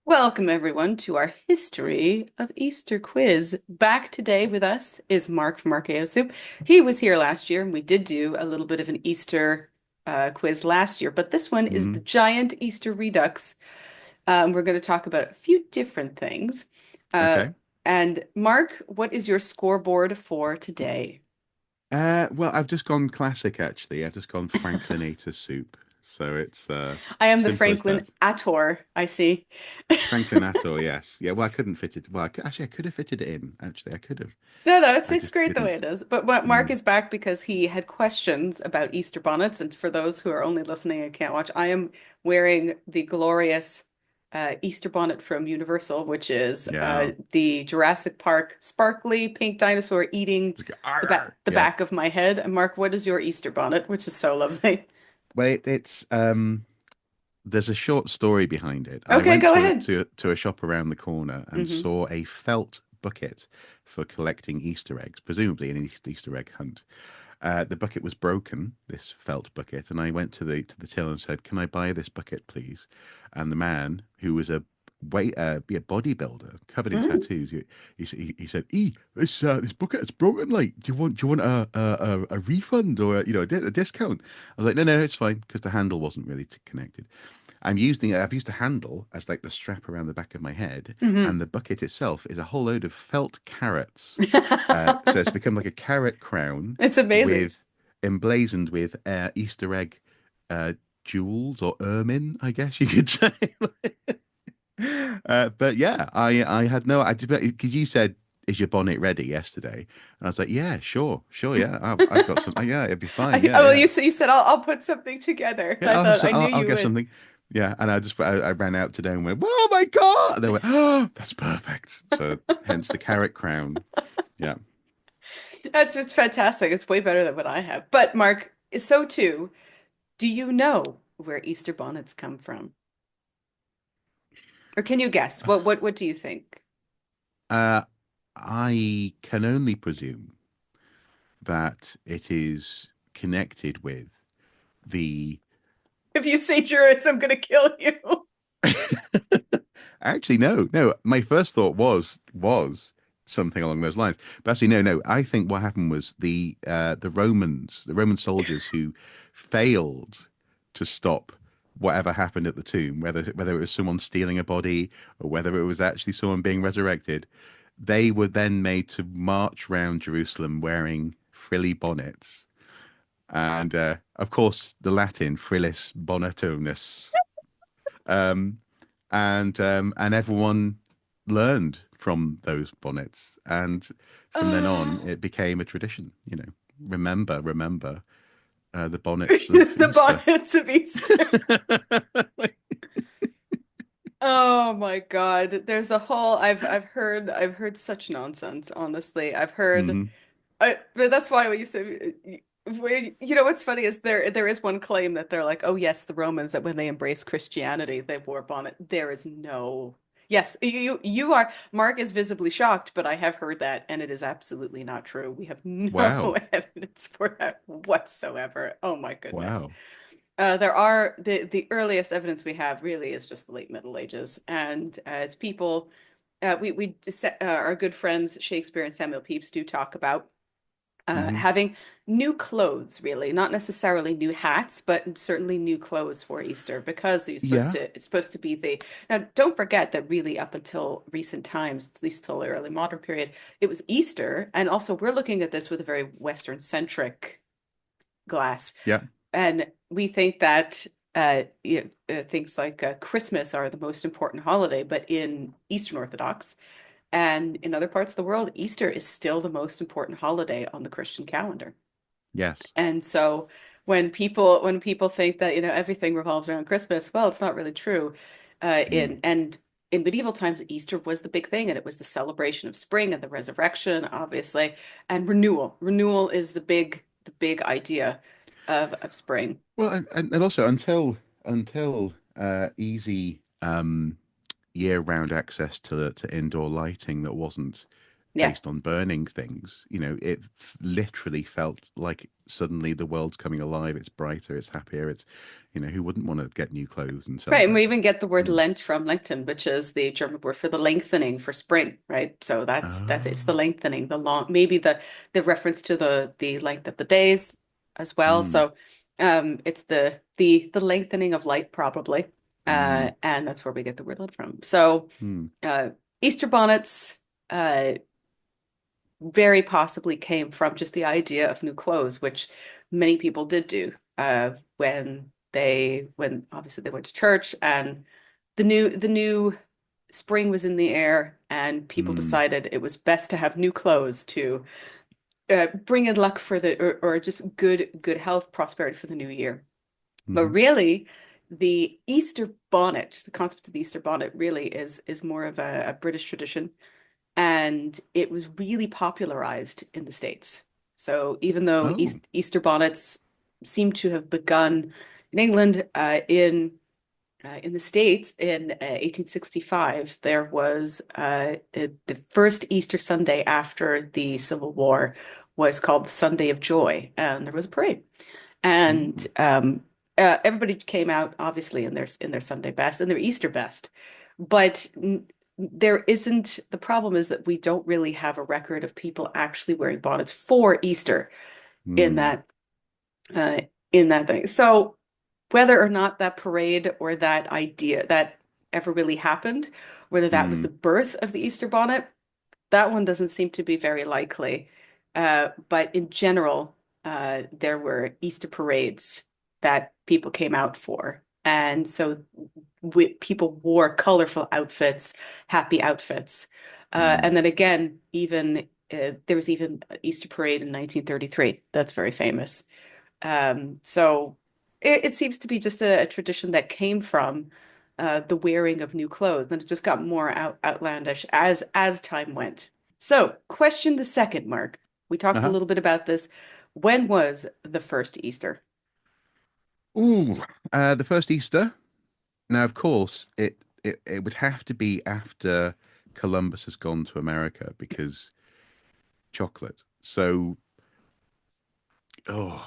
Welcome, everyone, to our History of Easter quiz. Back today with us is Mark from Archaeo Soup. He was here last year, and we did do a little bit of an Easter quiz last year, but this one is the Hmm. giant Easter Redux. We're going to talk about a few different things. Uh, Okay. and Mark, what is your scoreboard for today? Well, I've just gone classic actually. I've just gone Franklinator soup. So it's I am the simple as Franklin that. Ator, I see. Franklinator, yes. Yeah, well, I couldn't fit it. Well, actually, I could have fitted it in. Actually, I could have. No, it's I it's just great the way didn't. it is. But what Mark Mm. is back because he had questions about Easter bonnets, and for those who are only listening and can't watch, I am wearing the glorious Easter bonnet from Universal, which is Yeah. the Jurassic Park sparkly pink dinosaur eating Just go, the back "Arr!" the Yeah. back of my head. And Mark, what is your Easter bonnet? Which is so lovely. Well, it's there's a short story behind it. I Okay, went go to ahead. to a shop around the corner and Hmm. saw a felt bucket for collecting Easter eggs, presumably an Easter egg hunt. The bucket was broken, this felt bucket, and I went to the till and said, "Can I buy this bucket, please?" And the man, who was a bodybuilder covered in Hmm. tattoos, he said, this bucket is broken. Like, do you want a refund or a discount?" I was like, "No, it's fine," because the handle wasn't really connected. I've used the handle as like the strap around the back of my head, Hmm. and the bucket itself is a whole load of felt carrots. So it's become like a carrot crown It's amazing. with emblazoned with Easter egg uh, jewels or ermine, I guess you could say. But yeah, I had no. I did because you said, "Is your bonnet ready?" yesterday, and I was like, "Yeah, sure, yeah, I've got something. Yeah, it'd be fine. Yeah, Well, yeah, you said I'll put something together. yeah. I thought I knew I'll you get would. something." Yeah, and I ran out today and went, "Oh my God!" And they went, "Oh, that's perfect." So hence the carrot crown. Yeah. It's fantastic. It's way better than what I have. But Mark, so too, do you know where Easter bonnets come from? Or can you guess? What do you think? Uh, I can only presume that it is connected with the. If you say Druids, I'm gonna kill you. Actually, no. My first thought was something along those lines, but actually, no. I think what happened was the Roman soldiers who failed to stop whatever happened at the tomb, whether it was someone stealing a body or whether it was actually someone being resurrected, they were then made to march round Jerusalem wearing frilly bonnets. And of course, the Latin frillis bonnetonus. Um, and everyone learned from those bonnets, and from then on, Oh, it became a tradition. Remember the bonnets of the Easter. bonnets of Easter. Oh my God. There's a whole I've heard such nonsense, honestly. I've heard Hmm. but that's why when you say what's funny is there is one claim that they're like, oh yes, the Romans that when they embraced Christianity, they wore bonnet. There is no. Yes, you are Mark is visibly shocked, but I have heard that and it is absolutely not true. We have no Wow, evidence for that whatsoever. Oh my goodness. wow. There are the earliest evidence we have really is just the late Middle Ages, and it's people we just, our good friends Shakespeare and Samuel Pepys do talk about Hmm. having new clothes, really, not necessarily new hats, but certainly new clothes for Easter because Yeah, it's supposed to be the. Now, don't forget that really up until recent times, at least till the early modern period, it was Easter, and also we're looking at this with a very Western centric glass. yeah. And we think that things like Christmas are the most important holiday, but in Eastern Orthodox and in other parts of the world, Easter is still the most important holiday on the Christian calendar. Yes. And so when people think that everything revolves around Christmas, well, it's not really true. Mm. In medieval times, Easter was the big thing, and it was the celebration of spring and the resurrection, obviously, and renewal. Renewal is the big idea of spring. Well, and also until easy year-round access to indoor lighting that wasn't Yeah. based on burning things. It literally felt like suddenly the world's coming alive. It's brighter, it's happier. Who wouldn't want to get new clothes and Right, and we celebrate? even get the word Mm. Lent from Lenten, which is the German word for the lengthening for spring, right? So that's it's the Oh, lengthening, the long, maybe the reference to the length of the days as well. mm, So it's the lengthening of light probably. mm, And that's where we get the word Lent from. So mm, Easter bonnets uh very possibly came from just the idea of new clothes, which many people did do when obviously they went to church and the new spring was in the air and people mm, decided it was best to have new clothes to bring in luck for or just good health, prosperity for the new year. But mhm. really, the Easter bonnet, the concept of the Easter bonnet really is more of a British tradition and it was really popularized in the States. So even though Oh, Easter bonnets seem to have begun in England, in the States in 1865, there was the first Easter Sunday after the Civil War was called the Sunday of Joy, and there was a parade, and mm, everybody came out obviously in their Sunday best and their Easter best, but there isn't. The problem is that we don't really have a record of people actually wearing bonnets for Easter in mm, that uh, in that thing. So whether or not that parade or that idea that ever really happened, whether that was the mm, birth of the Easter bonnet, that one doesn't seem to be very likely. But in general, there were Easter parades that people came out for. And so people wore colorful outfits, happy outfits. mm. And then again, even there was even an Easter parade in 1933. That's very famous. So it seems to be just a tradition that came from the wearing of new clothes, and it just got more outlandish as time went. So, question the second, Mark. We talked a Uh-huh. little bit about this. When was the first Easter? Ooh, the first Easter. Now, of course, it would have to be after Columbus has gone to America because chocolate. So, oh,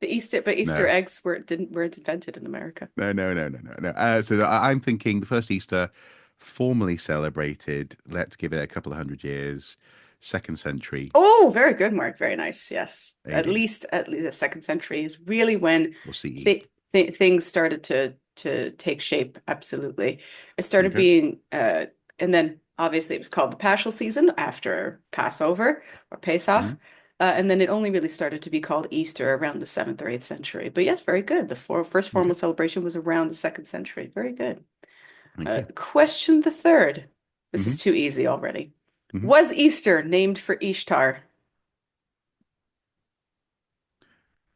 But Easter no, eggs weren't invented in America. no, no, no, no, no, no. So I'm thinking the first Easter formally celebrated. Let's give it a couple of hundred years. Second century Oh, very good, Mark. Very nice. Yes. AD At least the second century is really when or CE. things started to take shape. Absolutely. It started Okay. being and then obviously it was called the Paschal season after Passover or Pesach. Hmm. And then it only really started to be called Easter around the 7th or 8th century. But yes, very good. First Okay. formal celebration was around the second century. Very good. Thank you. Question the third. This is Hmm. too easy already. Hmm. Was Easter named for Ishtar?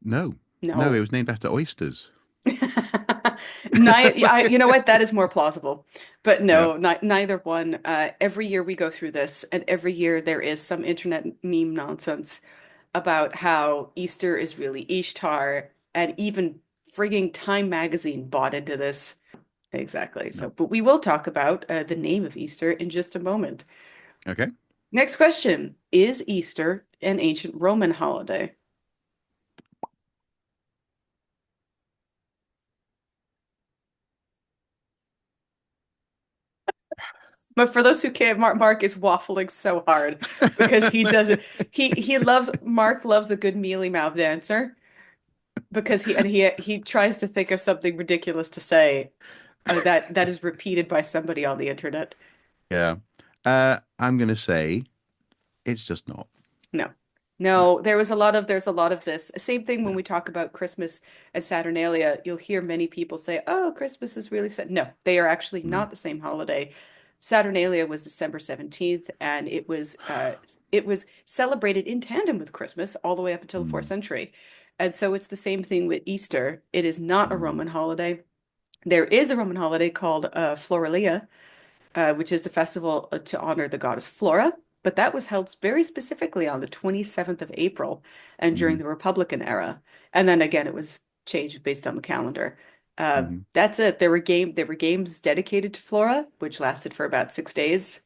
No, no, it No. was named after oysters. You know what? That is more plausible. But Yeah. no, neither one. Every year we go through this, and every year there is some internet meme nonsense about how Easter is really Ishtar, and even frigging Time magazine bought into this. Exactly. So, No. but we will talk about the name of Easter in just a moment. Okay. Next question. Is Easter an ancient Roman holiday? But for those who can't, Mark is waffling so hard because he doesn't. Mark loves a good mealy mouth dancer because he tries to think of something ridiculous to say that is repeated by somebody on the internet. Yeah. I'm gonna say it's just not. No. No. No, there's a lot of this. Same thing when Yeah. we talk about Christmas and Saturnalia, you'll hear many people say, "Oh, Christmas is really sad." No, they are actually No. not the same holiday. Saturnalia was December 17th, and it was celebrated in tandem with Christmas all the way up until the fourth Mm, century. And so it's the same thing with Easter. It is not a mm, Roman holiday. There is a Roman holiday called Floralia, which is the festival to honor the goddess Flora. But that was held very specifically on the 27th of April and during mm, the Republican era. And then again, it was changed based on the calendar. mm, That's it. There were games dedicated to Flora, which lasted for about 6 days.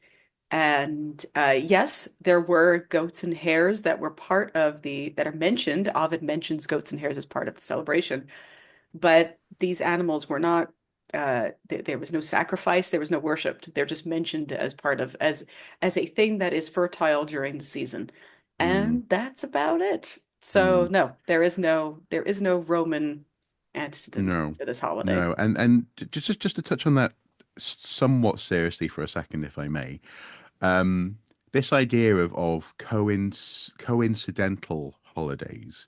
And yes, there were goats and hares that were part of that are mentioned. Ovid mentions goats and hares as part of the celebration, but these animals were not. There was no sacrifice. There was no worship. They're just mentioned as part of as a thing that is fertile during the season, Mm, and that's about it. So mm. no, there is no Roman antecedent No, for this holiday. no, just to touch on that somewhat seriously for a second, if I may. Um, this idea of coincidental holidays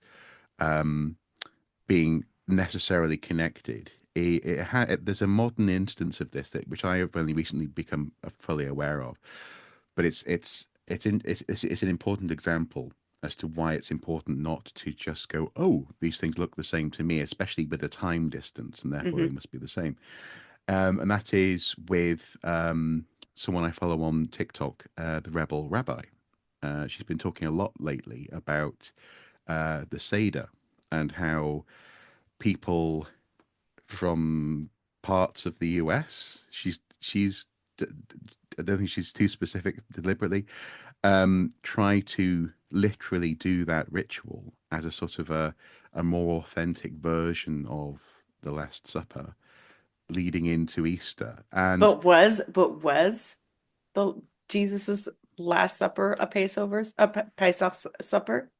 being necessarily connected. There's a modern instance of this that which I have only recently become fully aware of, but it's an important example as to why it's important not to just go, oh, these things look the same to me, especially with the time distance, and therefore they Hmm. must be the same. And that is with someone I follow on TikTok, the Rebel Rabbi. She's been talking a lot lately about the Seder and how people from parts of the US. I don't think she's too specific deliberately. Try to literally do that ritual as a sort of a more authentic version of the Last Supper leading into Easter. And But was the Jesus's Last Supper a Pesach supper?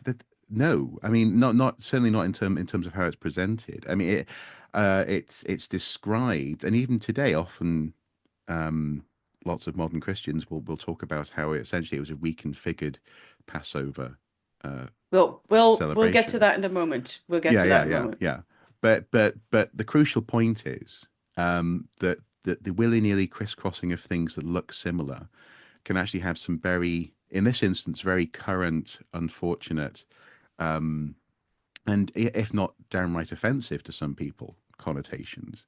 that no, I mean not certainly not in terms of how it's presented. I mean it's described, and even today often um, lots of modern Christians will talk about how essentially it was a reconfigured Passover uh, We'll get to celebration. that in a moment. We'll get Yeah, to that yeah, in a yeah, moment. yeah. But the crucial point is that the willy-nilly crisscrossing of things that look similar can actually have some very, in this instance, very current, unfortunate, um, and if not downright offensive to some people, connotations.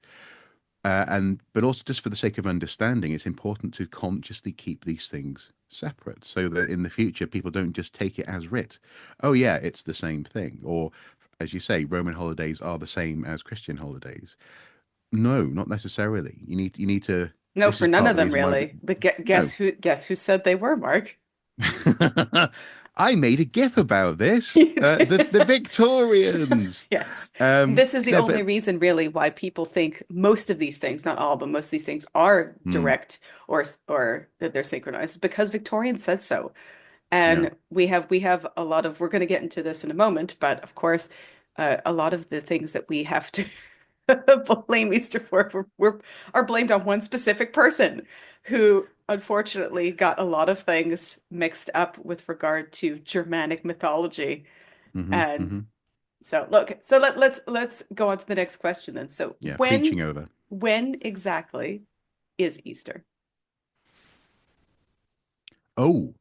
And but also just for the sake of understanding, it's important to consciously keep these things separate so that in the future people don't just take it as writ. Oh yeah, it's the same thing. Or as you say, Roman holidays are the same as Christian holidays. No, not necessarily. You need to. No, This for is none part of of the them reason why. really. But No, guess who said they were, Mark? I made a GIF about this. You did. The Victorians. Yes. This is the No, only but reason really why people think most of these things, not all, but most of these things are mm, direct or that they're synchronized because Victorians said so. yeah. And we have a lot of we're going to get into this in a moment, but of course, a lot of the things that we have to blame Easter for are blamed on one specific person who unfortunately got a lot of things mixed up with regard to Germanic mythology. Hmm, And hmm. let's go on to the next question then. So Yeah, preaching over. when exactly is Easter? Oh.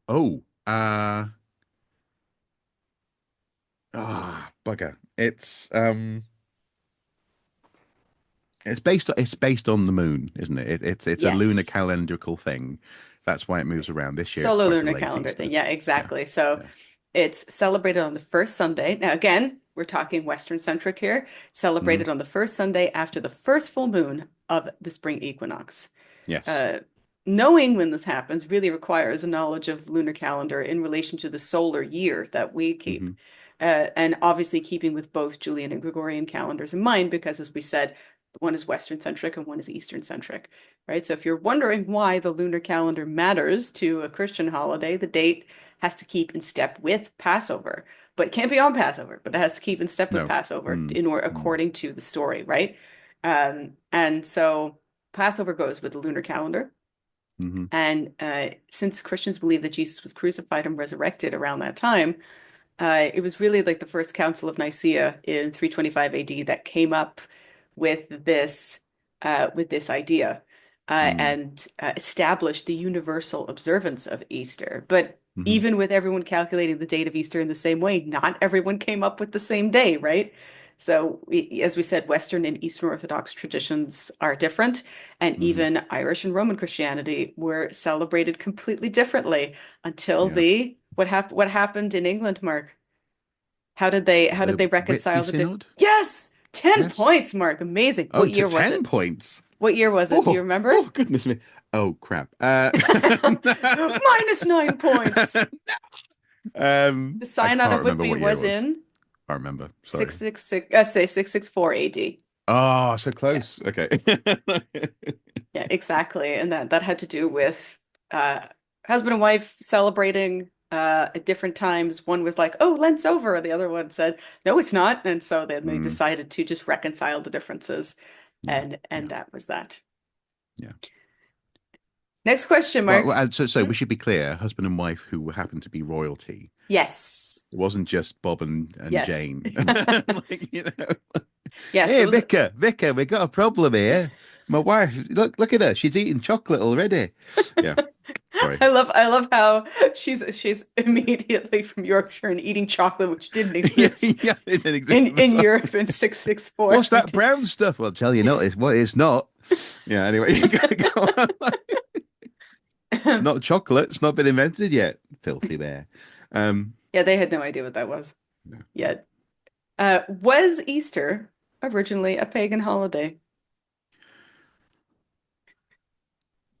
Bugger. It's based on the moon, isn't it? It's a lunar Yes. calendrical thing. That's why it moves around. This year it's Solar quite a lunar late calendar thing. Easter. Yeah, Yeah, exactly. So yeah. it's celebrated on the first Sunday. Now, again, we're talking Western centric here. Hmm. Celebrated on the first Sunday after the first full moon of the spring equinox. Yes. Uh, Knowing when this happens really requires a knowledge of the lunar calendar in relation to the solar year that we keep. Hmm. And obviously keeping with both Julian and Gregorian calendars in mind, because as we said, one is Western centric and one is Eastern centric, right? So if you're wondering why the lunar calendar matters to a Christian holiday, the date has to keep in step with Passover, but it can't be on Passover, but it has to keep in step with No. Passover Mm. in order Mm. according to the story, right? And so Passover goes with the lunar calendar. Hmm. And since Christians believe that Jesus was crucified and resurrected around that time, it was really like the First Council of Nicaea in 325 AD that came up with this idea Mm. and established the universal observance of Easter. But Hmm. even with everyone calculating the date of Easter in the same way, not everyone came up with the same day, right? So, as we said, Western and Eastern Orthodox traditions are different, and Hmm. even Irish and Roman Christianity were celebrated completely differently until Yeah. what happened in England, Mark? How did The they Whitby reconcile the di Synod. Yes, 10 Yes. points, Mark. Amazing. Oh, What to year was 10 it? points. What year was it? Do you Oh, remember? oh, goodness me. Oh, crap. -9 points. The I sign on can't it would remember be what year it was was. in I remember. Sorry. 666, say 664 AD. Oh, so Yeah. close. Okay. Yeah, exactly. And that had to do with husband and wife celebrating at different times. One was like, "Oh, Lent's over." The other one said, "No, it's not." And so then they Mm, decided to just reconcile the differences, yeah. and Yeah. that was that. Yeah. Next question, Well, Mark. so Yeah. we should be clear, husband and wife who happen to be royalty. Yes. It wasn't just Bob and Yes. Jane. Like, Yes, it hey, was. Vicar, we got a problem here. My wife, look at her. She's eating chocolate already. Yeah, sorry. I love how she's immediately from Yorkshire and eating chocolate, which didn't Yeah, exist yeah, it didn't exist at the in time. Europe in 664 What's that AD. brown stuff? Well, I'll tell you not. It's not. Yeah, anyway, you gotta go on. Not chocolate. It's not been invented yet. Filthy bear. Um, Yeah, they had no idea what that was no. yet. Was Easter originally a pagan holiday?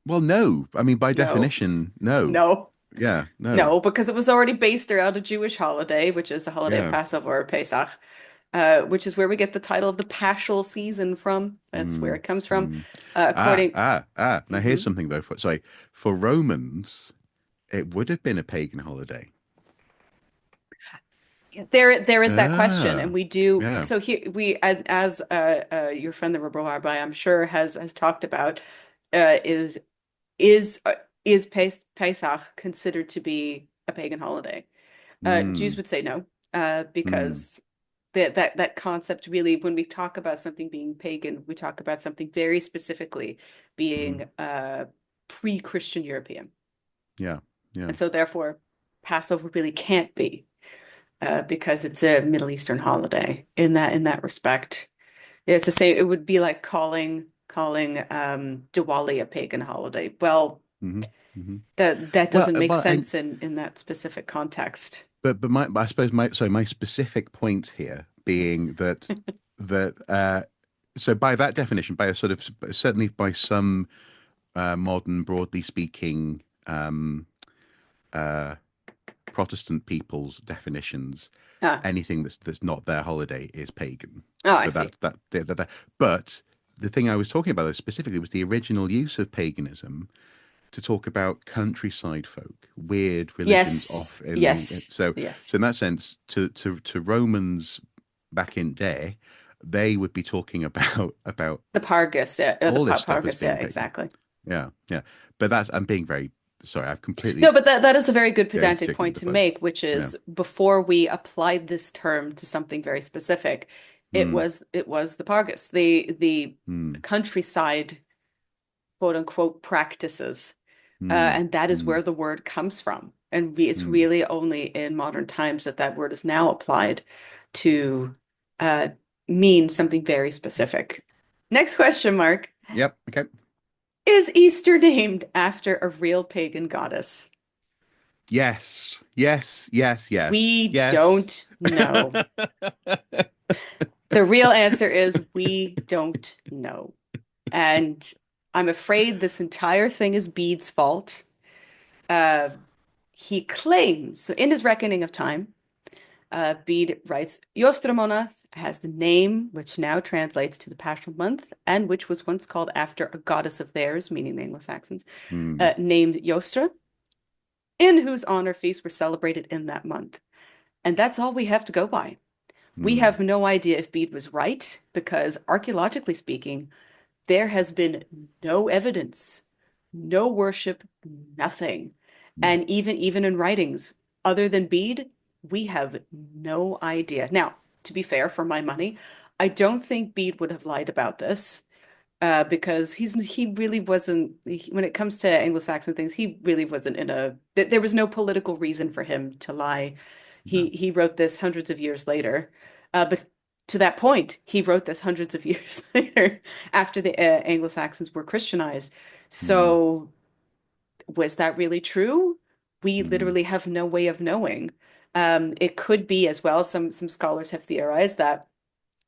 Well, no. I mean, by No, definition, no. no, Yeah, no. no, because it was already based around a Jewish holiday, which is the holiday of Yeah. Passover or Pesach, which is where we get the title of the Paschal season from. That's where Mm, it comes from. mm. According, Now here's Mhm. something though. Sorry, for Romans, it would have been a pagan holiday. There is that question, and Ah, we do. yeah. So here we, as your friend the Rebel Rabbi, I'm sure has talked about, uh, is is uh, is Pesach considered to be a pagan holiday? Jews Mm, would say no, mm, because that concept really, when we talk about something being pagan, we talk about something very specifically mm. being pre-Christian European, Yeah, yeah. and so therefore Passover really can't be. Because it's a Middle Eastern holiday in that respect. It's the same. It would be like calling Diwali a pagan holiday. Well, Hmm, hmm. that Well, doesn't make well, and sense in that specific context. but I suppose my specific point here being that so by that definition, by a sort of certainly by some modern, broadly speaking, uh, Protestant people's definitions, Ah, anything that's not their holiday is pagan. oh, I But see. but the thing I was talking about though, specifically was the original use of paganism to talk about countryside folk, weird religions Yes, off in the yes, so yes. so in that sense, to Romans back in day, they would be talking about The Pargus, the all this stuff as Pargus, yeah, being pagan. exactly. Yeah, yeah. But that's I'm being very sorry. I've No, completely but that is a very good going pedantic chicken point with the to bugs. make, which Yeah. is before we applied this term to something very specific, Mm, it was the Pargus, the mm, countryside quote unquote practices. mm, And that is mm, where the word comes from. And it's mm. really only in modern times that that word is now applied to uh, mean something very specific. Next question, Mark. Yep. Okay. Is Easter named after a real pagan goddess? Yes. Yes. Yes. Yes. We Yes. don't know. The real answer is we don't know. And I'm afraid this entire thing is Bede's fault. Uh, he claims, so in his reckoning of time, Bede writes, Yostramonath has the name which now translates to the Paschal month and which was once called after a goddess of theirs, meaning the Anglo-Saxons, Mm, named Yostra, in whose honor feasts were celebrated in that month. And that's all we have to go by. We mm, have no idea if Bede was right because archaeologically speaking, there has been no evidence, no worship, nothing. yeah. And even in writings other than Bede, we have no idea. Now, to be fair, for my money, I don't think Bede would have lied about this, because he really wasn't, when it comes to Anglo-Saxon things, he really wasn't there was no political reason for him to lie. No. He wrote this hundreds of years later, but to that point, he wrote this hundreds of years later after the Anglo-Saxons were Christianized. Mm, So was that really true? We mm, literally have no way of knowing. It could be as well. Some scholars have theorized that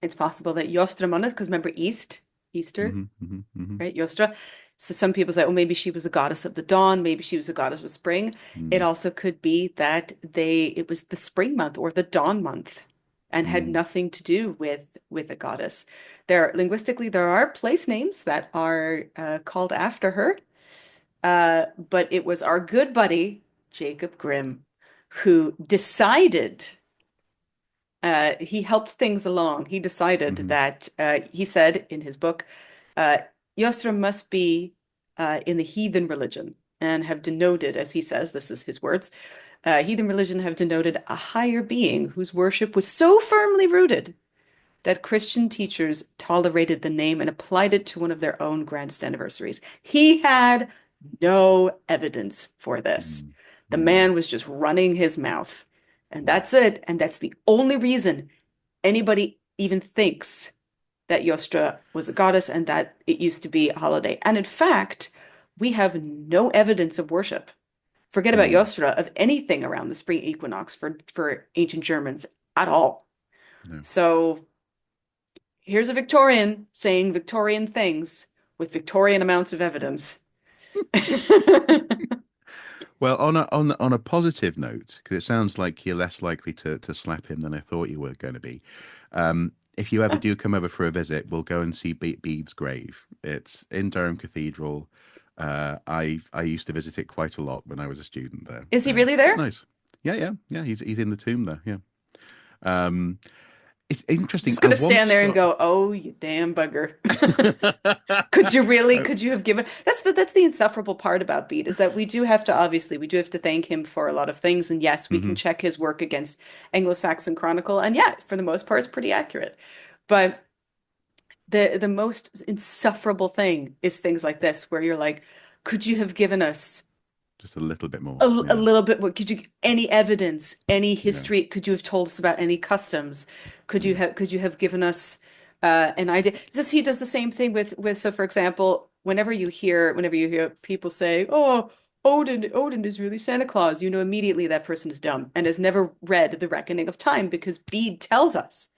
it's possible that Yostramoneth, because remember East. Easter, hmm hmm hmm right? Yostra. So some people say, oh, maybe she was a goddess of the dawn, maybe she was a goddess of spring. It mm also could be that it was the spring month or the dawn month and had mm nothing to do with a goddess. Linguistically, there are place names that are called after her. But it was our good buddy, Jacob Grimm, who decided, he helped things along. He decided hmm that, he said in his book, uh, Yostra must be in the heathen religion and have denoted, as he says, this is his words, heathen religion have denoted a higher being whose worship was so firmly rooted that Christian teachers tolerated the name and applied it to one of their own grandest anniversaries. He had no evidence for this. mm The mm man was just running his mouth. And mm that's it. And that's the only reason anybody even thinks that Yostra was a goddess and that it used to be a holiday. And in fact, we have no evidence of worship. Forget about mm. Yostra, of anything around the spring equinox for ancient Germans at all. No. So here's a Victorian saying Victorian things with Victorian amounts of evidence. Well, on a positive note, because it sounds like you're less likely to slap him than I thought you were going to be. If you ever do come over for a visit, we'll go and see Bede's grave. It's in Durham Cathedral. I used to visit it quite a lot when I was a student there. Is he It's really quite there? nice. Yeah, yeah, yeah. He's in the tomb there. Yeah. Um, it's I'm interesting. just I gonna stand once there and thought. go, "Oh, you damn bugger." Could you really? I, Could you have given? That's the insufferable part about Bede is that we do have to thank him for a lot of things. And yes, we can mhm, check his work against Anglo-Saxon Chronicle, and yeah, for the most part, it's pretty accurate. But the most insufferable thing is things like this, where you're like, could you have given us just a little bit more. a Yeah, little bit more? Could you any evidence, any yeah, history? Could you have told us about any customs? yeah. Could you have given us an idea? He does the same thing with so for example, whenever you hear people say, "Oh, Odin is really Santa Claus," you know immediately that person is dumb and has never read The Reckoning of Time because Bede tells us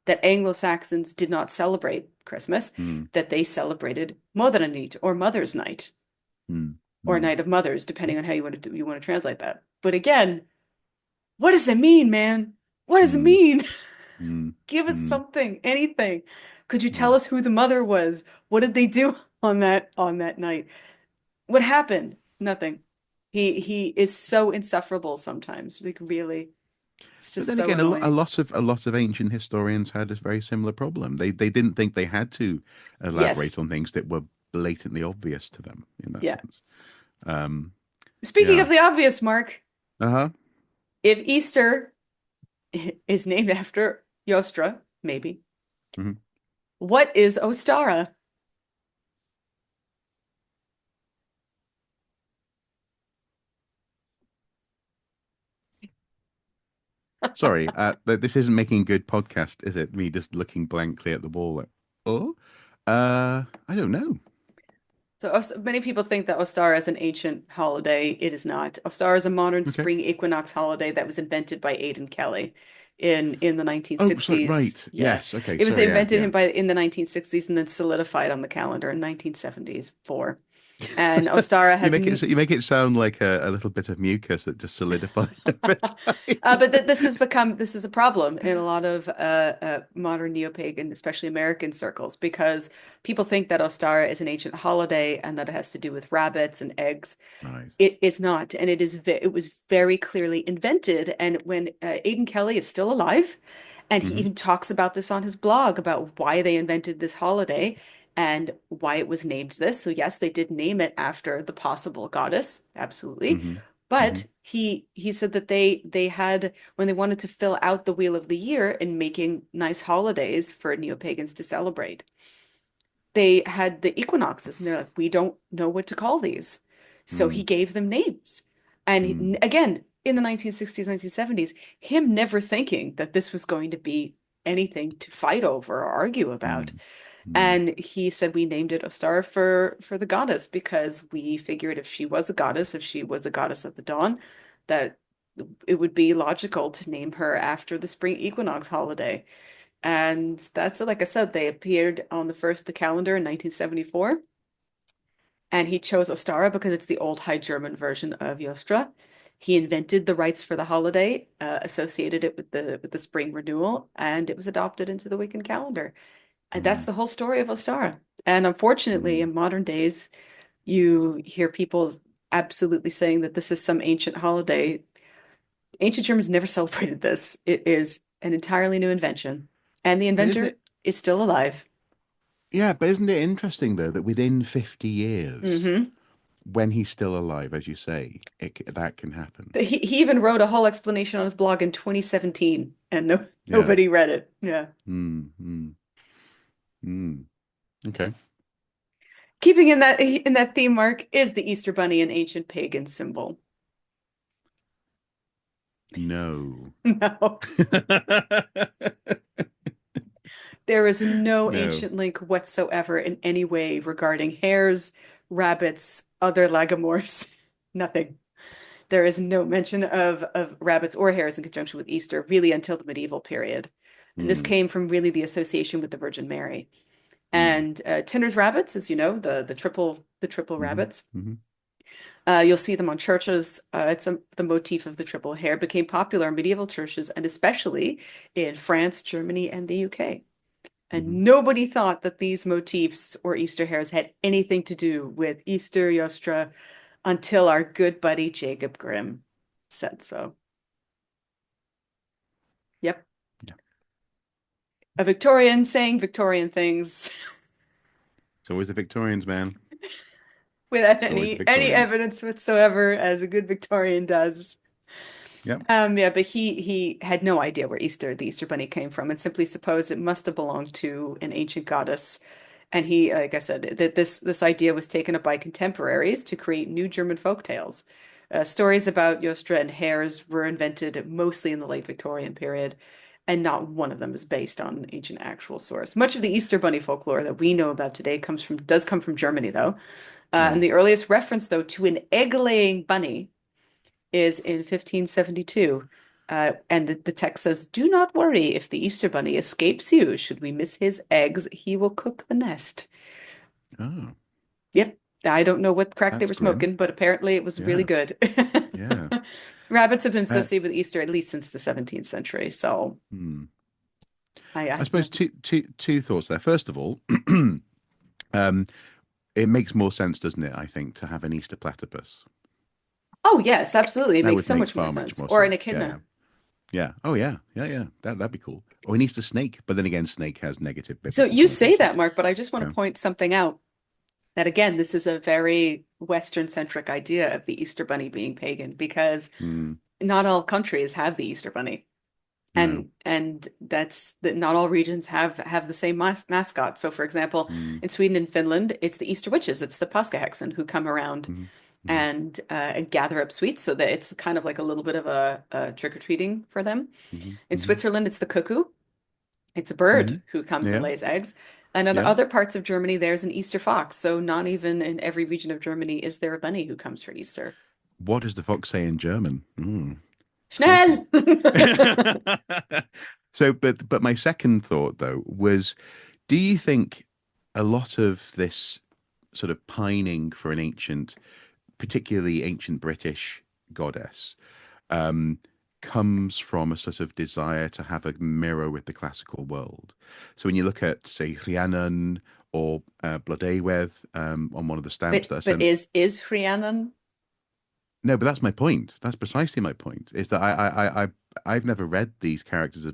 that Anglo-Saxons did not celebrate Christmas, Mm, that they celebrated Modernit or Mother's Night mm, or mm, Night of Mothers, depending on how you want to translate that. But again, what does it mean, man? What does it mm, mean? mm, Give us mm, something, anything. Could you tell mm. us who the mother was? What did they do on that night? What happened? Nothing. He is so insufferable sometimes. Like really, it's But just then so again, annoying. a lot of ancient historians had a very similar problem. They didn't think they had to Yes. elaborate on things that were blatantly obvious to them in that Yeah. sense. Um, Speaking yeah. of the obvious, Mark, Uh-huh. if Easter is named after Yostra, maybe, hmm what is Ostara? Sorry, this isn't making good podcast, is it? Me just looking blankly at the wall. Like, oh, I don't know. So many people think that Ostara is an ancient holiday. It is not. Ostara is a modern Okay. spring equinox holiday that was invented by Aidan Kelly in the Oh, sorry. 1960s. Right. Yeah. Yes. Okay. It was Sorry. Yeah. invented Yeah. in the 1960s and then solidified on the calendar in 1974. And Ostara has You make it sound like a little bit of mucus that just solidified over time. But th this is a problem in a lot of modern neo-pagan, especially American circles, because people think that Ostara is an ancient holiday and that it has to do with rabbits and eggs. Right. It is not, and it was very clearly invented. And when Aidan Kelly is still alive, and he hmm even talks about this on his blog about why they invented this holiday and why it was named this. So yes, they did name it after the possible goddess, absolutely. hmm hmm But he said that they had when they wanted to fill out the wheel of the year in making nice holidays for neo-pagans to celebrate, they had the equinoxes and they're like, we don't know what to call these. So he mm gave them names. And mm again, in the 1960s, 1970s, him never thinking that this was going to be anything to fight over or argue about. mm mm And he said we named it Ostara for the goddess because we figured if she was a goddess, if she was a goddess of the dawn, that it would be logical to name her after the spring equinox holiday. And that's like I said, they appeared on the first of the calendar in 1974. And he chose Ostara because it's the old High German version of Jostra. He invented the rites for the holiday, associated it with the spring renewal, and it was adopted into the Wiccan calendar. And that's Mm, the whole story of Ostara. And unfortunately, mm. in modern days, you hear people absolutely saying that this is some ancient holiday. Ancient Germans never celebrated this. It is an entirely new invention, and the But isn't inventor it? is still alive. Yeah, but isn't it interesting though that within 50 years, Hmm. when he's still alive, as you say, that can happen. He even wrote a whole explanation on his blog in 2017, and Yeah. nobody read it. Yeah. Mm, mm, mm. Okay. Keeping in that theme, Mark, is the Easter Bunny an ancient pagan symbol? No. No. There is no No. ancient link whatsoever in any way regarding hares, rabbits, other lagomorphs. Nothing. There is no mention of rabbits or hares in conjunction with Easter really until the medieval period. And this Mm, came from really the association with the Virgin Mary. mm, And Tinder's rabbits, as you know, the triple mm-hmm, rabbits. mm-hmm, You'll see them on churches. The motif of the triple hare became popular in medieval churches and especially in France, Germany, and the UK. mm-hmm. And nobody thought that these motifs or Easter hares had anything to do with Easter Yostra until our good buddy Jacob Grimm said so. Yep. Yeah. A Victorian saying Victorian things It's always the Victorians, man. without It's always the any Victorians. evidence whatsoever, as a good Victorian does. Yep. Yeah, but he had no idea where the Easter Bunny came from, and simply supposed it must have belonged to an ancient goddess. And he, like I said, that this idea was taken up by contemporaries to create new German folk tales. Stories about Jostra and hares were invented mostly in the late Victorian period, and not one of them is based on an ancient actual source. Much of the Easter Bunny folklore that we know about today does come from Germany, though. And Mm. the earliest reference, though, to an egg-laying bunny is in 1572. And the text says, "Do not worry if the Easter Bunny escapes you. Should we miss his eggs, he will cook the nest." Oh, Yep. I don't know what crack they that's were grim. smoking, but apparently it was really Yeah. good. Yeah. Rabbits have been Uh, associated with Easter at least since the 17th century. So hmm. I I have suppose no. two thoughts there. First of all, um, it makes more sense, doesn't it? I think to have an Easter platypus. Oh, yes, absolutely. It That makes would so make much more far much sense. more Or an sense. Yeah, yeah, echidna. yeah. Oh, yeah, yeah, yeah. That'd be cool. Or an Easter snake, but then again, snake has negative So biblical you say that, connotations. Mark, but I just want Yeah. to point something out that again, this is a very Western-centric idea of the Easter Bunny being pagan because Mm, not all countries have the Easter Bunny. no. And that's that not all regions have the same mascot. So for example, Mm, in Sweden and Finland, it's the Easter witches, it's the Påskahäxan who come around mm, mm, and gather up sweets so that it's kind of like a little bit of a trick-or-treating for them. mm, In mm, Switzerland, it's the cuckoo. It's a bird mm. who comes and Yeah, lays eggs. And in yeah. other parts of Germany, there's an Easter fox. So not even in every region of Germany is there a bunny who comes for Easter. What does the fox say in German? Mm, spooky. Schnell! So, but my second thought though was, do you think a lot of this sort of pining for an ancient, particularly ancient British goddess, um, comes from a sort of desire to have a mirror with the classical world? So when you look at, say, Rhiannon or Blodeuwedd on one of the stamps that are But sent. is Rhiannon? No, but that's my point. That's precisely my point. Is that I've never read these characters,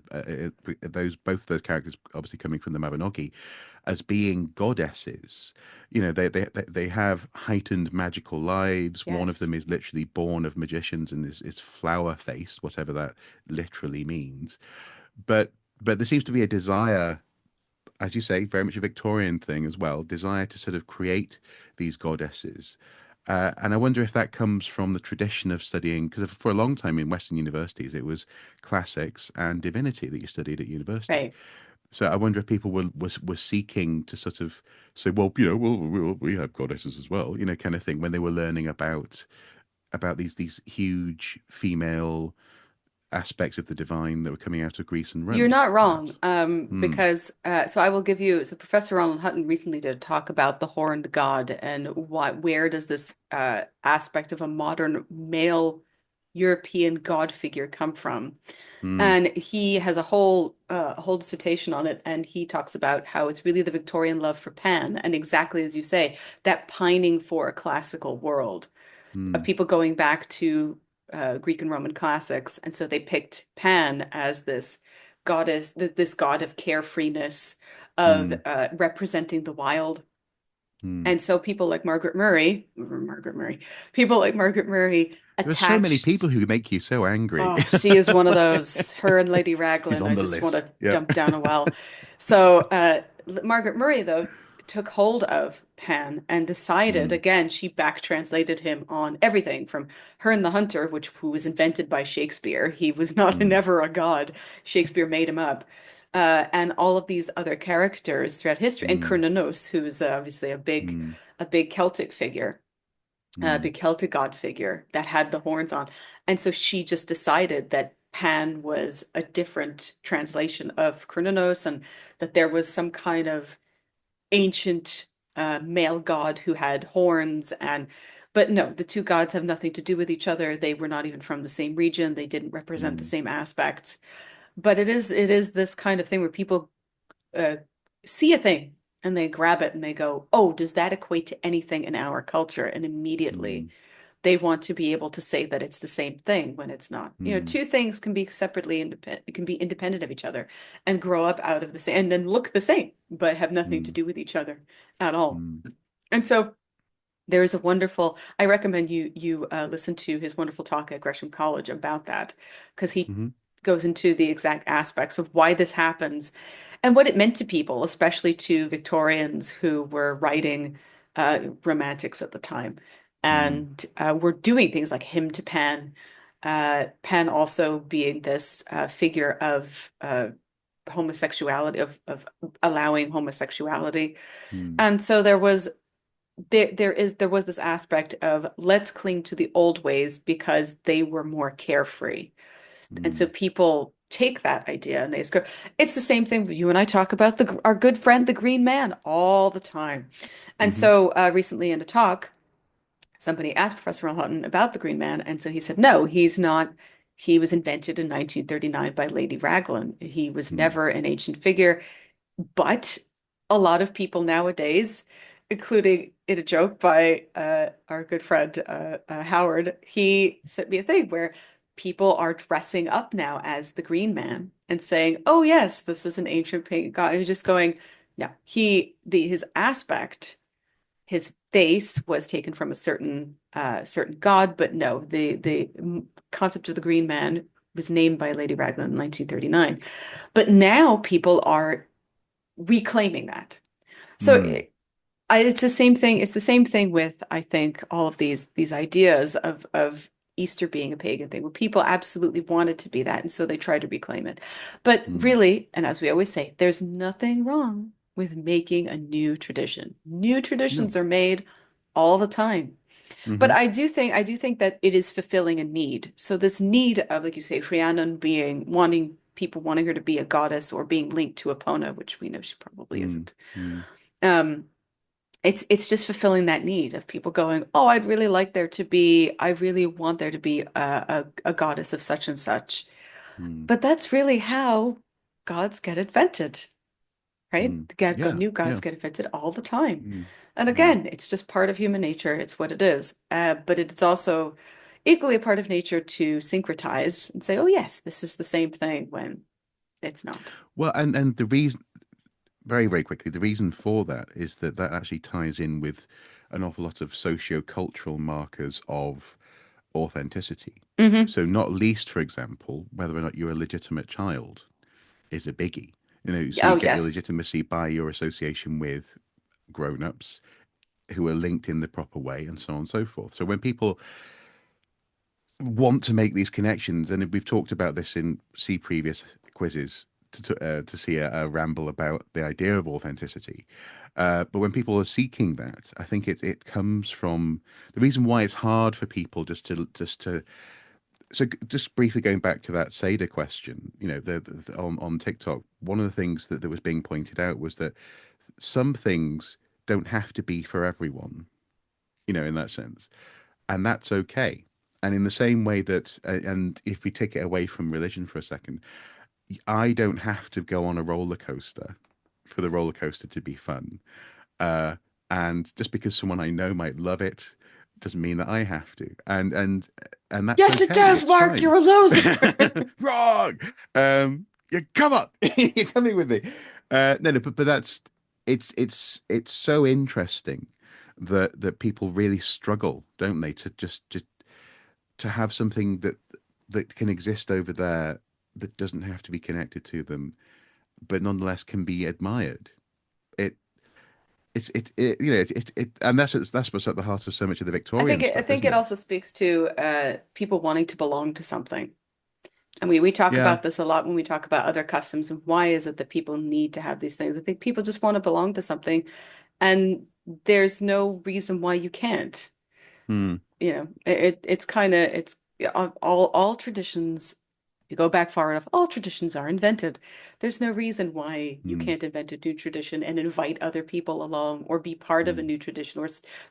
those both of those characters, obviously coming from the Mabinogi, as being goddesses. You know, they have heightened magical lives. One of Yes. them is literally born of magicians and is flower faced, whatever that literally means. But there seems to be a desire, as you say, very much a Victorian thing as well, desire to sort of create these goddesses. And I wonder if that comes from the tradition of studying, because for a long time in Western universities, it was classics and divinity that you studied at university. Right. So I wonder if people were seeking to sort of say, well, you know, we have goddesses as well, you know, kind of thing, when they were learning about these huge female aspects of the divine that were coming out of Greece and You're Rome, not wrong, perhaps. Hmm. because so I will give you. So Professor Ronald Hutton recently did a talk about the horned god and where does this aspect of a modern male European god figure come from? Hmm. And he has a whole dissertation on it, and he talks about how it's really the Victorian love for Pan, and exactly as you say, that pining for a classical world of Hmm. people going back to Greek and Roman classics, and so they picked Pan as this goddess, this god of carefreeness, of Hmm. representing the wild. Hmm. And so people like Margaret Murray There are so many attached. people who make you so angry. Oh, she is one of those. Her and Lady She's Raglan, I on the just want list. to Yeah. dump down a well. So, Margaret Murray, though, took hold of Pan and decided, Hmm. again, she back translated him on everything from Herne the Hunter, who was invented by Shakespeare. He was not Hmm. never a god. Shakespeare made him up. And all of these other characters throughout history, and Hmm. Cernunnos, who's obviously Hmm. a big Celtic figure, Hmm. big Celtic god figure that had the horns on. And so she just decided that Pan was a different translation of Cernunnos and that there was some kind of ancient male god who had horns and but no, the two gods have nothing to do with each other. They were not even from the same region. They didn't represent the Hmm. same aspects. But it is this kind of thing where people uh, see a thing and they grab it and they go, "Oh, does that equate to anything in our culture?" And immediately Hmm. they want to be able to say that it's the same thing when it's not. Hmm. Two things can be separately independent, can be independent of each other and grow up out of the same and then look the same, but have nothing to Hmm. do with each other at all. Hmm. And so there is a wonderful, I recommend you listen to his wonderful talk at Gresham College about that, because he Hmm. goes into the exact aspects of why this happens and what it meant to people, especially to Victorians who were writing romantics at the time Hmm. and were doing things like hymn to Pan. Pan also being this figure of homosexuality, of allowing homosexuality. Hmm. And so there was this aspect of let's cling to the old ways because they were more carefree. And so Hmm. people take that idea and they screw. It's the same thing. You and I talk about our good friend, the Green Man, all the time. And Hmm. so recently in a talk, somebody asked Professor Houghton about the Green Man, and so he said, no, he's not. He was invented in 1939 by Lady Raglan. He was Hmm. never an ancient figure. But a lot of people nowadays, including in a joke by our good friend Howard, he sent me a thing where people are dressing up now as the Green Man and saying, "Oh yes, this is an ancient pagan god." And just going, no, his aspect, his face was taken from a certain god, but no, the concept of the Green Man was named by Lady Raglan in 1939. But now people are reclaiming that. So Hmm. it's the same thing. It's the same thing with, I think, all of these ideas of Easter being a pagan thing, where people absolutely want it to be that, and so they try to reclaim it. But Hmm. really, and as we always say, there's nothing wrong with making a new tradition. New No. traditions are made all the time. But Hmm. I do think that it is fulfilling a need. So this need of, like you say, Rhiannon being wanting people wanting her to be a goddess or being linked to Epona, which we know she probably Hmm. isn't. Hmm. Um, it's just fulfilling that need of people going, oh, I really want there to be a goddess of such and such. Hmm. But that's really how gods get invented, right? Hmm. Get Yeah. new gods Yeah. get invented all the time. Hmm. And Hmm. again, it's just part of human nature. It's what it is. But it's also equally a part of nature to syncretize and say, oh, yes, this is the same thing when it's not. Well, and the reason, very, very quickly, the reason for that is that that actually ties in with an awful lot of socio-cultural markers of authenticity. Hmm. So, not least, for example, whether or not you're a legitimate child is a biggie. So you Oh, get your yes. legitimacy by your association with grown-ups who are linked in the proper way, and so on and so forth. So when people want to make these connections, and we've talked about this in see previous quizzes to see a ramble about the idea of authenticity. But when people are seeking that, I think it comes from the reason why it's hard for people just to So just briefly going back to that Seder question, on TikTok, one of the things that was being pointed out was that some things don't have to be for everyone, in that sense, and that's okay. And in the same way that, and if we take it away from religion for a second, I don't have to go on a roller coaster for the roller coaster to be fun. Uh, and just because someone I know might love it doesn't mean that I have to. And that's Yes, it okay. does, It's Mark. fine. You're a loser. Wrong. Yeah, come on. You're coming with me. No, no, but that's it's so interesting that people really struggle, don't they, to just to have something that can exist over there that doesn't have to be connected to them, but nonetheless can be admired. It and that's what's at the heart of so much of the Victorian I stuff, think isn't it it? also speaks to people wanting to belong to something. And we talk Yeah. about this a lot when we talk about other customs and why is it that people need to have these things? I think people just want to belong to something, and there's no reason why you can't. Hmm. It's kind of it's all traditions. You go back far enough, all traditions are invented. There's no reason why you Hmm. can't invent a new tradition and invite other people along or be part of a Hmm. new tradition.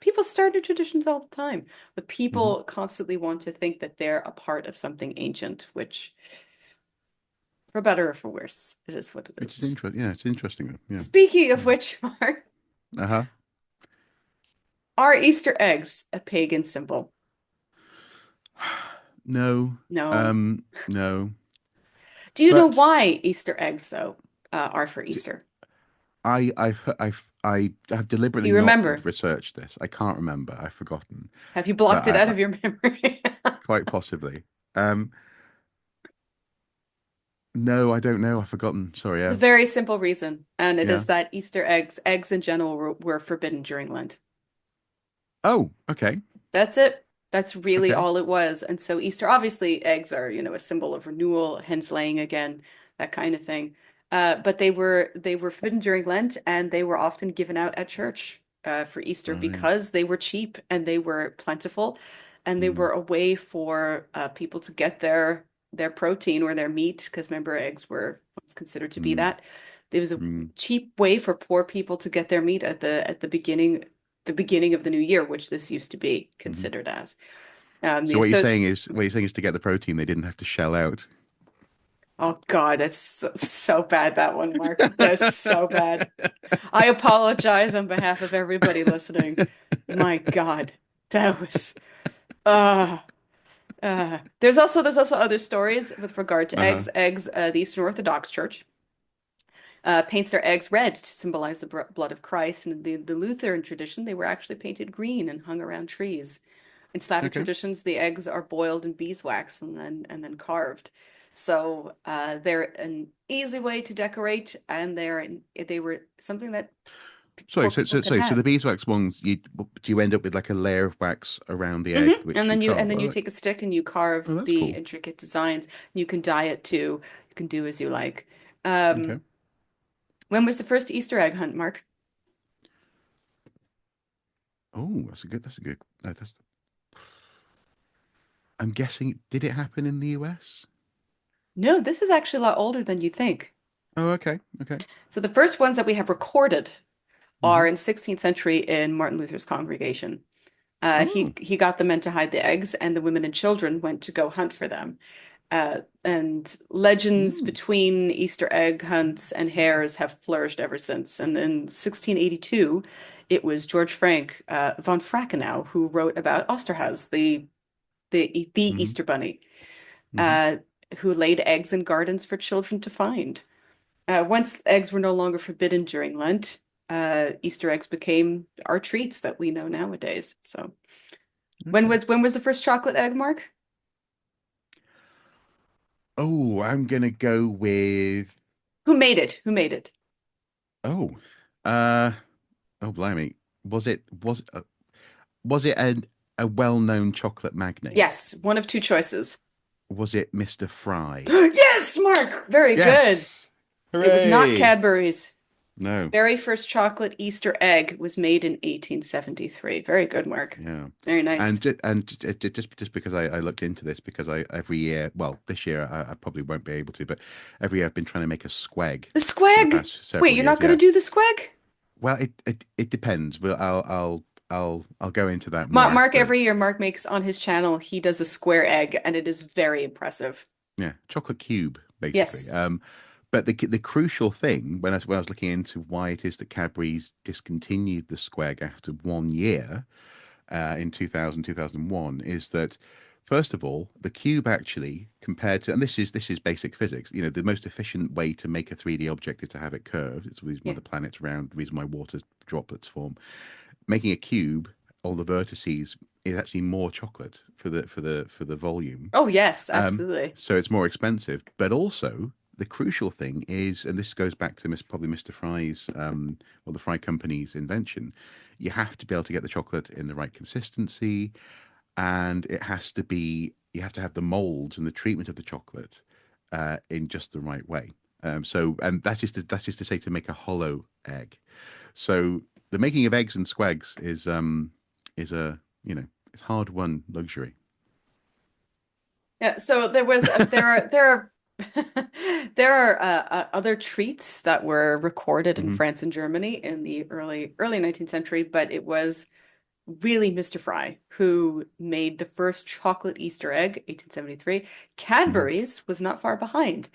People start new traditions all the time, but Hmm. people constantly want to think that they're a part of something ancient, which, for better or for worse, it is what it Which is is. interesting. Yeah, it's interesting. Yeah. Speaking of Hmm. which, Mark, Uh-huh. are Easter eggs a pagan symbol? No. No. No. Do you know But why Easter eggs, though, are for d- Easter? I have Do deliberately you not remember? researched this. I can't remember. I've forgotten. Have you But blocked it out of your memory? quite possibly. Um, no, I don't know. I've forgotten. Sorry. It's a Yeah. very simple reason, and it Yeah. is that Easter eggs in general were forbidden during Lent. Oh, okay. That's it. That's really Okay. all it was. And so Easter, obviously, eggs are, a symbol of renewal, hence laying again, that kind of thing. But they were forbidden during Lent, and they were often given out at church for Easter Right. because they were cheap and they were plentiful, and they Mm, were a way for people to get their protein or their meat, because remember, eggs were once considered to be mm, that. It was a mm, cheap way for poor people to get their meat at the beginning of the new year, which this used to be mhm. considered as. So So, what you're saying is to get the protein, they didn't have to shell out. oh God, that's so bad, that one, Mark. That's so bad. I apologize on behalf of everybody listening. My God, that was uh there's also other stories with regard to Uh-huh. eggs. The Eastern Orthodox Church paints their eggs red to symbolize the blood of Christ. And the Lutheran tradition, they were actually painted green and hung around trees. In Slavic Okay. traditions, the eggs are boiled in beeswax and then carved. So they're an easy way to decorate, and they were something that Sorry, poor people could so have. the beeswax ones, do you end up with like a layer of wax around the egg And which you then you and carve? then Oh, you take a stick and you carve that's the cool. intricate designs. You can dye it too. You can do as you like. Okay. Um, when was the first Easter egg hunt, Mark? Oh, that's a good. That's. I'm guessing. Did it happen in the US? No, this is actually a lot older than you think. Oh, okay. Okay. So the first ones that we have recorded Mm-hmm. are in 16th century in Martin Luther's congregation. Oh. He got the men to hide the eggs, and the women and children went to go hunt for them. And legends Mm. between Easter egg hunts and hares have flourished ever since. And in 1682, it was George Frank von Frackenau who wrote about Osterhaz, the Mm-hmm. Easter bunny, Mm-hmm. uh, who laid eggs in gardens for children to find. Once eggs were no longer forbidden during Lent, Easter eggs became our treats that we know nowadays. So, Okay. when was the first chocolate egg, Mark? Oh, I'm gonna go with. Who made it? Who made it? Oh. Uh. Oh, blimey. Was it a well-known chocolate magnate? Yes, one of two choices. Was it Mr. Fry? Yes, Mark. Very good. Yes! It was not Hooray! Cadbury's. No. Very first chocolate Easter egg was made in 1873. Very good, Mark. Yeah. Very nice. Just because I looked into this because I every year, well, this year I probably won't be able to, but every year I've been trying to make a squeg The for the squag. past Wait, several you're years. not going to Yeah. do the squag? Well, it depends. Well, I'll go into that more Mark, after. every year, Mark makes on his channel, he does a square egg, and it is very impressive. Yeah, chocolate cube basically. Yes. But the crucial thing when I was looking into why it is that Cadbury's discontinued the squeg after 1 year in 2001 is that first of all, the cube actually compared to, and this is basic physics. You know, the most efficient way to make a 3D object is to have it curved. It's the reason why Yeah. the planet's round, the reason why water droplets form. Making a cube, all the vertices is actually more chocolate for the volume. Oh, yes, Um, absolutely. so it's more expensive, but also the crucial thing is, and this goes back to probably Mr. Fry's, or the Fry Company's invention, you have to be able to get the chocolate in the right consistency, and you have to have the molds and the treatment of the chocolate in just the right way. And that's just to say to make a hollow egg. So the making of eggs and squags is a it's hard won luxury. Yeah, so there are there are other treats that were recorded in Hmm. France and Germany in the early 19th century, but it was really Mr. Fry who made the first chocolate Easter egg, 1873. Hmm. Cadbury's was not far behind.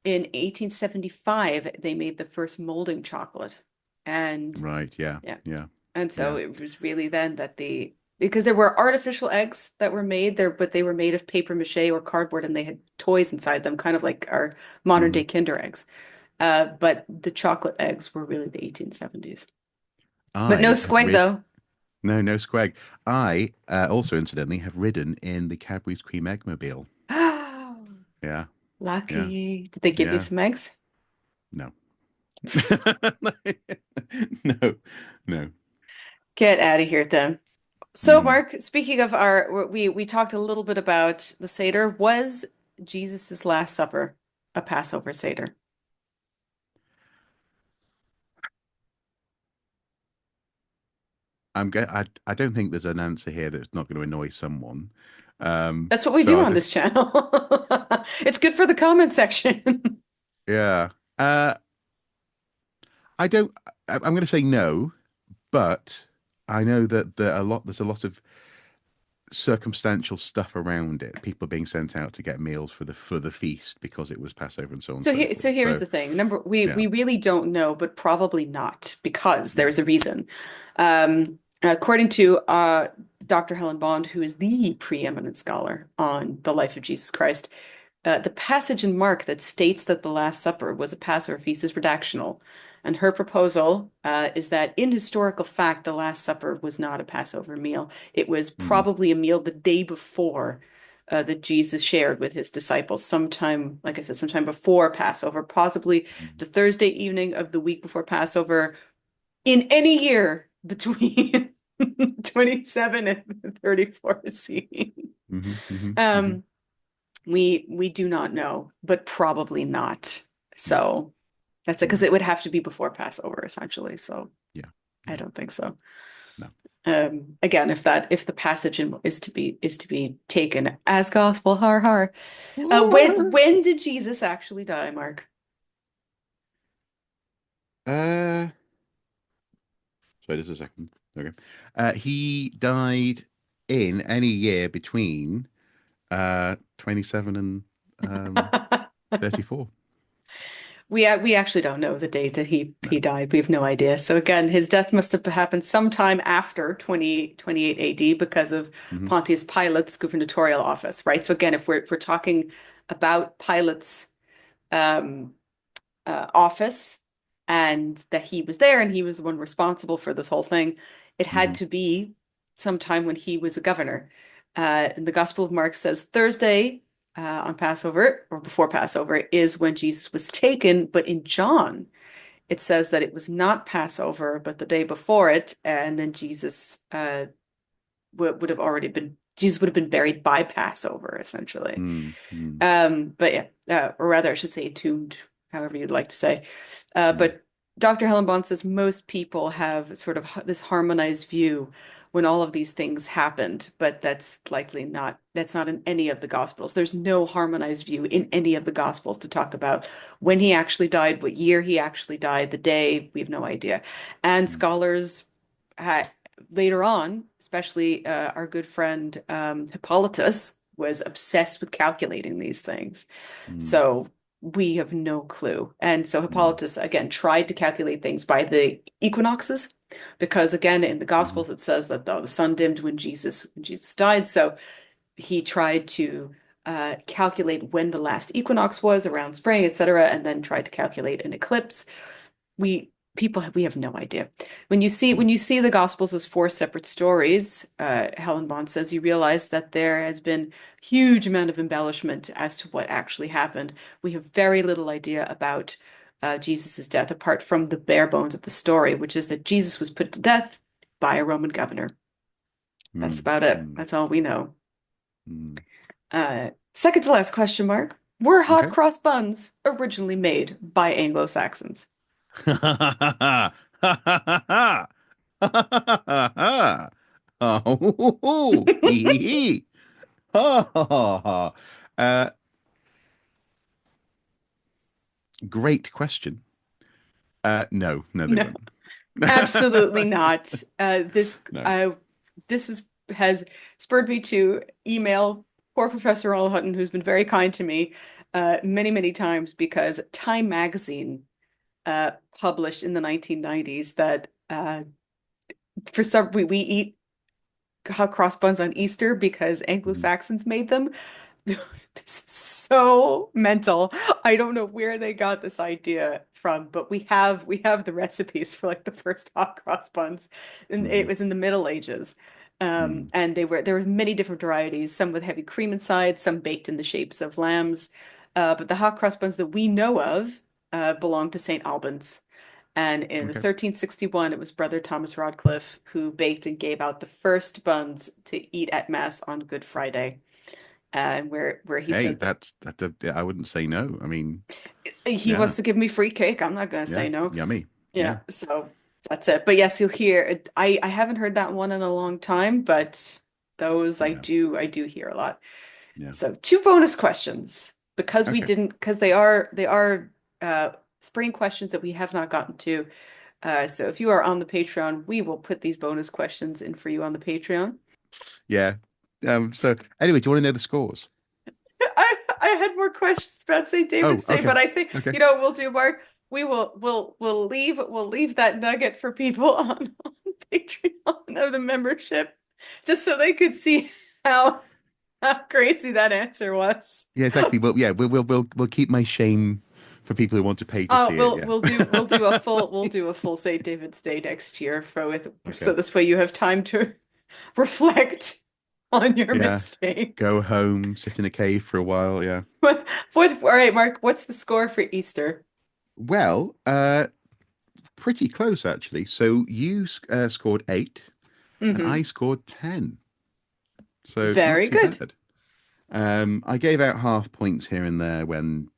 In 1875, they made the first molding chocolate. And Right. Yeah. yeah, Yeah. and so Yeah. it was really then that because there were artificial eggs that were made there, but they were made of paper mache or cardboard and they had toys inside them, kind of like our modern Hmm. day Kinder eggs. But the chocolate eggs were really the 1870s. But no I have squig rid though. no squag. I also incidentally have ridden in the Cadbury's Cream Eggmobile. Yeah. Yeah. Lucky. Did they give you Yeah. some eggs? No. No. No. Get out of here then. So, Mm. Mark, speaking of we talked a little bit about the Seder. Was Jesus's Last Supper a Passover Seder? I don't think there's an answer here that's not going to annoy someone. That's what we So do I'll on just this channel. It's good for the comment section. yeah. Uh, I don't. I'm going to say no, but I know that there's a lot of circumstantial stuff around it. People being sent out to get meals for the feast because it was Passover and so on and so So forth. here's So the thing. We yeah. really don't know, but probably not because Yeah. there's a reason. According to Dr. Helen Bond, who is the preeminent scholar on the life of Jesus Christ, the passage in Mark that states that the Last Supper was a Passover feast is redactional. And her proposal is that in historical fact, the Last Supper was not a Passover meal. It was Mm, probably a meal the day before that Jesus shared with his disciples, sometime, like I said, sometime before Passover, possibly mm, the Thursday evening of the week before Passover in any year between 27 and 34 CE. mhm, mhm, mhm. Um, we do not know, but probably not. No, So that's it, because no. it would have to be before Passover, essentially. So Yeah. I Yeah. don't think so. No. Again, if the passage is to be taken as gospel, har har. When did Jesus actually die, Mark? Uh, sorry, just a second. Okay. He died in any year between 27 and 34. We actually don't know the date that he No. died. We have no idea. So again, his death must have happened sometime after 2028 AD because of Hmm. Pontius Pilate's gubernatorial office, right? So again, if we're talking about Pilate's um, office and that he was there and he was the one responsible for this whole thing, it had Hmm. to be sometime when he was a governor. And the Gospel of Mark says Thursday on Passover or before Passover is when Jesus was taken, but in John it says that it was not Passover, but the day before it, and then would have already been Jesus would have been buried by Passover, essentially. Mm, mm, But yeah, or rather, I should say, entombed, however you'd like to say. mm. But Dr. Helen Bond says most people have sort of this harmonized view when all of these things happened, but that's not in any of the Gospels. There's no harmonized view in any of the Gospels to talk about when he actually died, what year he actually died, the day, we have no idea. And Mm, scholars uh, later on, especially our good friend Hippolytus, was obsessed with calculating these things. mm, So we have no clue. And so mm, Hippolytus, again, tried to calculate things by the equinoxes, because again, in the mhm, Gospels, it says that the sun dimmed when Jesus died. So he tried to calculate when the last equinox was around spring, etc., and then tried to calculate an eclipse. We have no idea. mm, When you see the Gospels as four separate stories, Helen Bond says you realize that there has been huge amount of embellishment as to what actually happened. We have very little idea about Jesus's death, apart from the bare bones of the story, which is that Jesus was put to death by a Roman governor. That's mm, about it. mm, That's all we know. mm. Second to last question mark. Were hot Okay. cross buns originally made by Anglo-Saxons? Oh, hee, hee, hee. Ha, ha, ha, ha. Great question. No, no, they No. weren't. Absolutely not. No. Uh, this has spurred me to email poor Professor Earl Hutton, who's been very kind to me many, many times, because Time Magazine published in the 1990s that for some we eat hot cross buns on Easter because Mhm, Anglo-Saxons made them. This is so mental. I don't know where they got this idea from, but we have the recipes for like the first hot cross buns, and it mhm, was in the Middle Ages. mhm. And there were many different varieties, some with heavy cream inside, some baked in the shapes of lambs. But the hot cross buns that we know of belong to St. Albans. And in Okay. 1361, it was Brother Thomas Rodcliffe who baked and gave out the first buns to eat at Mass on Good Friday. And where he Hey, said that that's I wouldn't say no. I mean, he yeah, wants to give me free cake. I'm not going to yeah, say no. yummy. Yeah, Yeah, so that's it. But yes, you'll hear it. I haven't heard that one in a long time, but those yeah, I do hear a lot. yeah. So two bonus questions Okay. because they are spring questions that we have not gotten to. So if you are on the Patreon, we will put these bonus questions in for you on the Patreon. Yeah. So anyway, do you want to know the scores? I had more questions about St. Oh, David's Day, okay. but I think Okay. you know what we'll do, Mark. We'll leave that nugget for people on Patreon of the membership, just so they could see how crazy that answer was. Yeah, exactly. Well, yeah, we'll keep my shame for people who want to pay to Oh, see it. Yeah. we'll do a full St. David's Day next year for with so Okay. this way you have time to reflect on your Yeah. Go mistakes. home, sit in a cave for a while. Yeah. All right, Mark, what's the score for Easter? Well, pretty close actually. So you scored 8 and I Hmm. scored 10. So not Very too good. bad. I gave out half points here and there when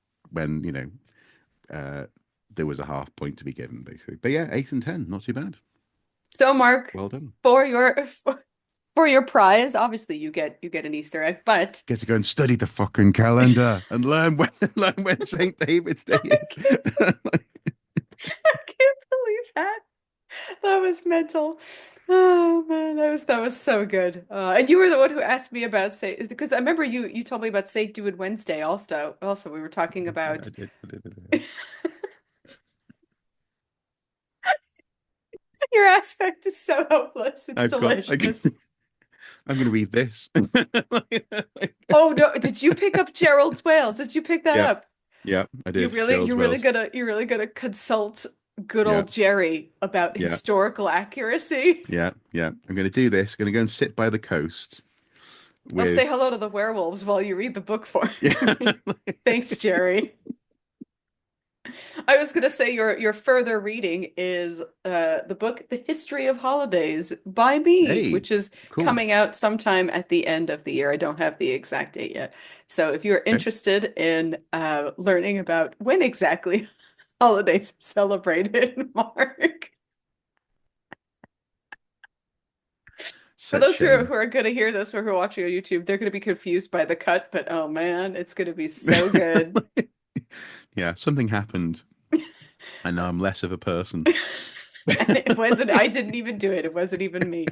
uh, there was a half point to be given, basically. But yeah, 8 and 10, not too bad. So, Mark, Well done. for your for your prize, obviously you get an Easter egg, but Get to go and study the fucking calendar and learn when learn when St. David's Day I can't, is. I can't believe that. That was mental. Oh man, that was so good. And you were the one who asked me about Saint because I remember you told me about Saint Do It Wednesday also. Also, we were talking Yeah, about I did. I did. your aspect is so hopeless. It's I've got. delicious. I'm going to read this. Oh no, did you pick up Gerald's Wales? Did you pick that Yeah, up? yeah, I did. Gerald's Wells. You're really gonna consult good Yeah, old Jerry about yeah, historical accuracy. yeah, yeah. I'm going to do this. I'm going to go and sit by the coast I'll say with. hello to the werewolves while you read the book for Yeah, me. Thanks, Jerry. I was gonna say your further reading is the book The History of Holidays by me, hey, which is cool. coming out sometime at the end of the year. I don't have the exact date yet. So if you're Okay. interested in learning about when exactly holidays are celebrated, Mark. For Such those shame. who are going to hear this or who are watching on YouTube, they're going to be confused by the cut, but oh man, it's going to be so good. Yeah, something happened, and now I'm less of a person. And it wasn't, I didn't even do it. It wasn't even me.